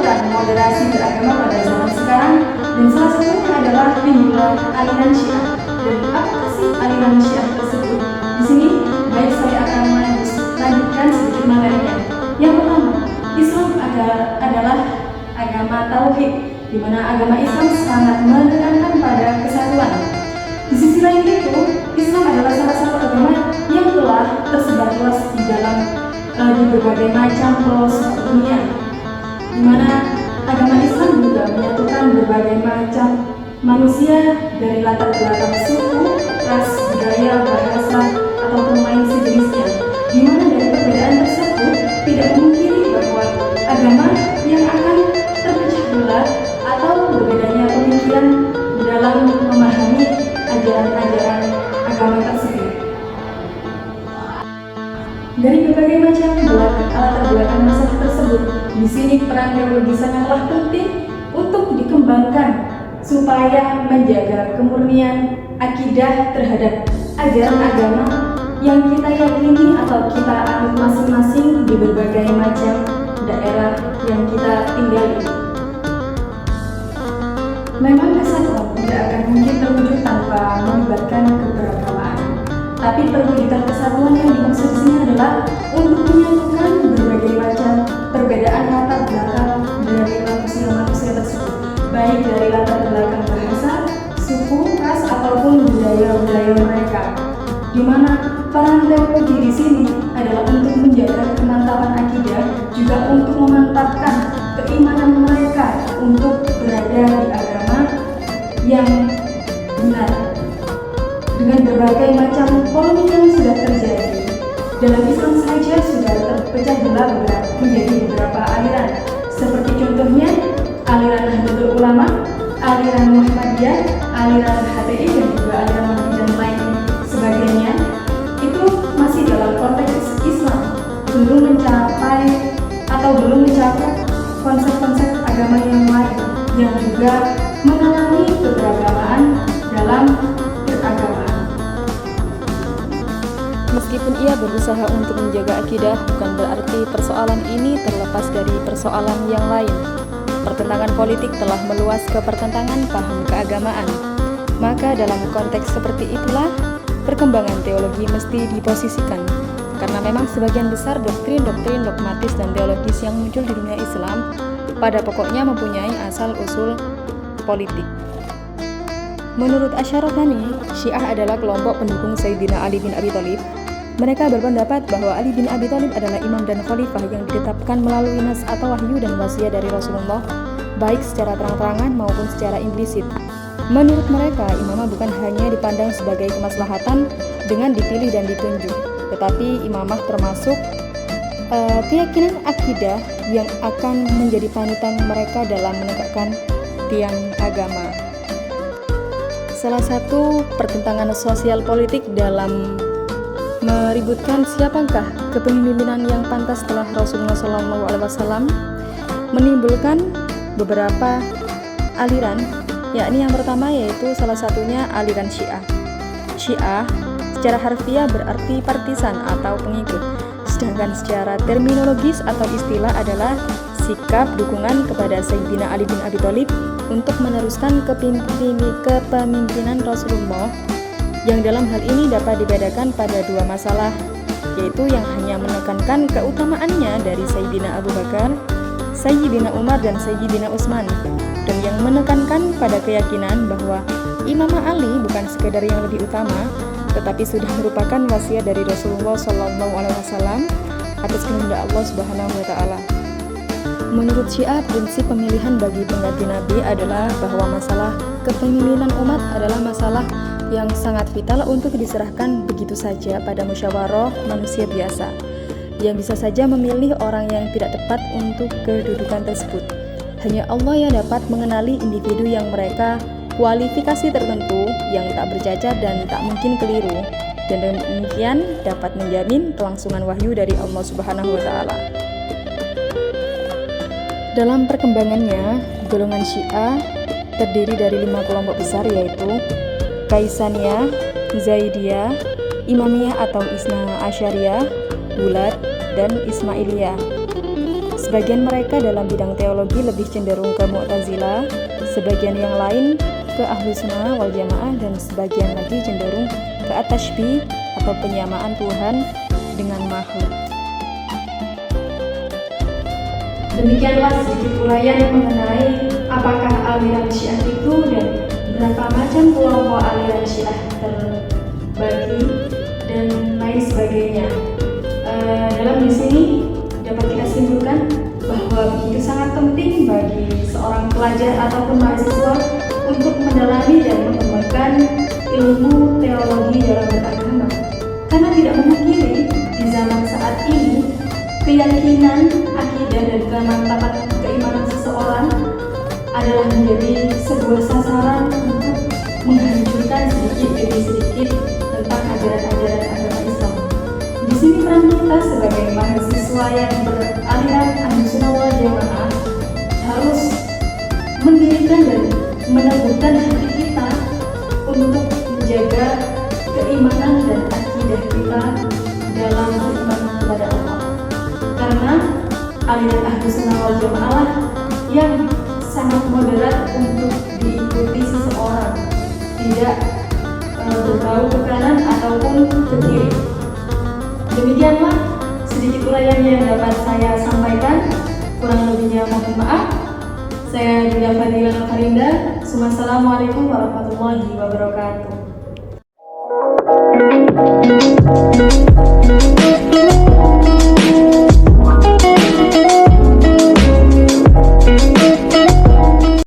dan moderasi beragama pada zaman sekarang, dan salah satunya adalah timbulnya aliran Syiah. Dan apa sih aliran Syiah tersebut? Di sini baik saya akan melanjutkan sedikit materinya. Yang pertama, Islam adalah agama tauhid, di mana agama Islam sangat menekankan pada kesatuan. Di sisi lain itu, Islam adalah salah satu agama yang telah tersebar luas di berbagai macam pelosok dunia, di mana agama Islam juga menyatukan berbagai macam manusia dari latar belakang suku, ras, budaya, bahasa, ataupun lain sejenisnya, di mana dari perbedaan tersebut tidak memungkiri bahwa agama yang akan terpecah belah atau berbedanya pemikiran di dalam memahami ajaran-ajaran agama tersebut. Dari berbagai macam latar belakang masalah tersebut, di sini peran teologi sangatlah penting untuk dikembangkan supaya menjaga kemurnian akidah terhadap ajaran agama yang kita yakini atau kita anut masing-masing di berbagai macam daerah yang kita tinggali. Memang kesatuan tidak akan mungkin terwujud tanpa melibatkan keberagamaan. Tapi perwujudan kesatuan yang dimaksud di sini adalah untuk menyatukan berbagai macam perbedaan latar belakang dari manusia-manusia tersebut, baik dari latar belakang bahasa, suku, ras, ataupun budaya-budaya mereka. Di mana peran teologi di sini adalah untuk menjaga kemantapan akidah, juga untuk memantapkan keimanan mereka untuk berada di agama yang benar. Dengan berbagai macam polemik yang sudah terjadi dalam Islam saja sudah terpecah belah menjadi beberapa aliran, seperti contohnya aliran Nahdlatul Ulama, aliran Muhammadiyah, aliran HTI, dan juga aliran Wahabi dan lain sebagainya. Itu masih dalam konteks Islam, belum mencapai atau belum mencapai konsep-konsep agama yang lain yang juga mengalami keberagamaan dalam beragama. Meskipun ia berusaha untuk menjaga akidah, bukan berarti persoalan ini terlepas dari persoalan yang lain. Pertentangan politik telah meluas ke pertentangan paham keagamaan. Maka dalam konteks seperti itulah, perkembangan teologi mesti diposisikan. Karena memang sebagian besar doktrin-doktrin dogmatis dan teologis yang muncul di dunia Islam pada pokoknya mempunyai asal-usul politik. Menurut Asy'ariyani, Syiah adalah kelompok pendukung Sayyidina Ali bin Abi Thalib. Mereka berpendapat bahwa Ali bin Abi Thalib adalah imam dan khalifah yang ditetapkan melalui nas atau wahyu dan wasiat dari Rasulullah, baik secara terang-terangan maupun secara implisit. Menurut mereka, imamah bukan hanya dipandang sebagai kemaslahatan dengan dipilih dan ditunjuk, tetapi imamah termasuk keyakinan akidah yang akan menjadi panutan mereka dalam menegakkan tiang agama. Salah satu pertentangan sosial politik dalam meributkan siapakah kepemimpinan yang pantas setelah Rasulullah SAW menimbulkan beberapa aliran, yakni yang pertama yaitu salah satunya aliran Syiah. Syiah secara harfiah berarti partisan atau pengikut, sedangkan secara terminologis atau istilah adalah sikap dukungan kepada Sayyidina Ali bin Abi Thalib untuk meneruskan kepemimpinan Rasulullah, yang dalam hal ini dapat dibedakan pada dua masalah, yaitu yang hanya menekankan keutamaannya dari Sayyidina Abu Bakar, Sayyidina Umar, dan Sayyidina Utsman, dan yang menekankan pada keyakinan bahwa Imamah Ali bukan sekedar yang lebih utama, tetapi sudah merupakan wasiat dari Rasulullah SAW atas kehendak Allah Subhanahu wa Ta'ala. Menurut Syiah, prinsip pemilihan bagi pengganti Nabi adalah bahwa masalah kepemimpinan umat adalah masalah yang sangat vital untuk diserahkan begitu saja pada musyawarah manusia biasa, yang bisa saja memilih orang yang tidak tepat untuk kedudukan tersebut. Hanya Allah yang dapat mengenali individu yang mereka kualifikasi tertentu yang tak bercacat dan tak mungkin keliru, dan demikian dapat menjamin kelangsungan wahyu dari Allah Subhanahu wa Ta'ala. Dalam perkembangannya, golongan Syiah terdiri dari 5 kelompok besar, yaitu Kaisaniyah, Zaidiyah, Imamiyah atau Isna Asyariyah, Gulat, dan Ismailiyah. Sebagian mereka dalam bidang teologi lebih cenderung ke Mu'tazilah, sebagian yang lain ke Ahlus Sunnah wal Jamaah, dan sebagian lagi cenderung ke at-tasybih atau penyamaan Tuhan dengan makhluk. Demikianlah sedikit uraian mengenai apakah aliran Syiah itu dan berapa macam kelompok aliran Syiah terbagi dan lain sebagainya. Dalam di sini dapat kita simpulkan bahwa begitu sangat penting bagi seorang pelajar ataupun mahasiswa untuk mendalami dan mengembangkan ilmu teologi dalam beragama, karena tidak memungkiri di zaman saat ini keyakinan, akidah, dan kemantapan keimanan seseorang adalah menjadi sebuah sasaran untuk menghancurkan sedikit demi sedikit tentang ajaran-ajaran agama Islam. Di sini peran kita sebagai mahasiswa yang beraliran Ahlus Sunnah wal Jamaah harus mendirikan dan meneguhkan hati kita untuk menjaga keimanan dan akidah kita dalam beriman kepada Allah. Karena aliran Ahlus Sunnah wal Jamaah yang sangat moderat untuk diikuti seseorang, tidak berbau ke kanan ataupun ke kiri. Demikianlah sedikit uraian yang dapat saya sampaikan. Kurang lebihnya mohon maaf. Saya Dinda Fadila Farinda. Assalamualaikum warahmatullahi wabarakatuh.